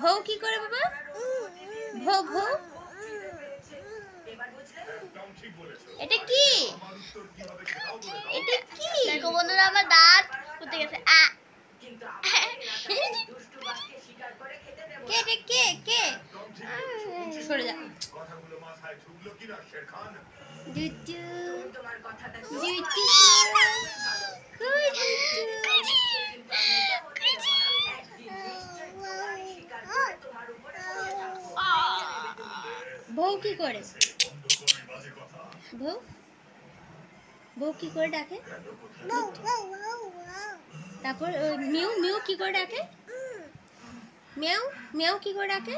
ভৌ কি করে বাবা? ভৌ ভৌ এটা কি? এটা কি? দেখো বন্ধুরা আমার দাঁত উঠে গেছে। কে রে কে কে? সরে যা। দুটু দুটু বউ কি করে? বউ বউ কি করে ডাকে? তারপর মিউ মিউ কি করে ডাকে? মিয়াও মিয়াও কি করে ডাকে?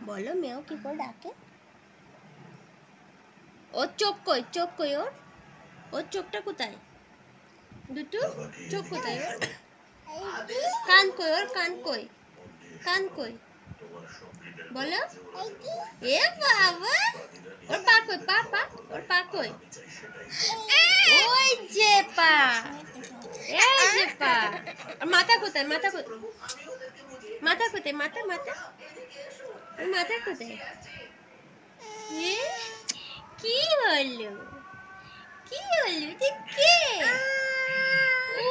বলো মিয়াও কি করে ডাকে? ওর চোখ কই? চোখ কই ওর? ওর চোখটা কোথায়? দুটু চোখ কোথায় ওর? কান কই ওর? কান কই? কান কই? বলো। এ বাবা, ওর পা কই? পা পা ওর পা কই? ওই যে পা, এই যে পা। আর মাথা কোথায়? মাথা কোথায়? মাথা কোথায়? মাথা মাথা মাথা কোথায়? কি হলো? কি হলো? এটা কে? ও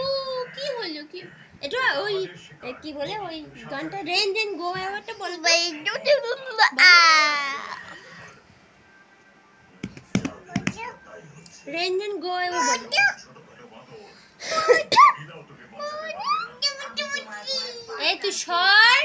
কি হলো? কি এটা? ওই কি বলে ওই গানটা? রেন রেন গো অ্যাওয়েটা বলবে। রেন রেন গো অ্যাওয়ে বলো। এই তুই সর।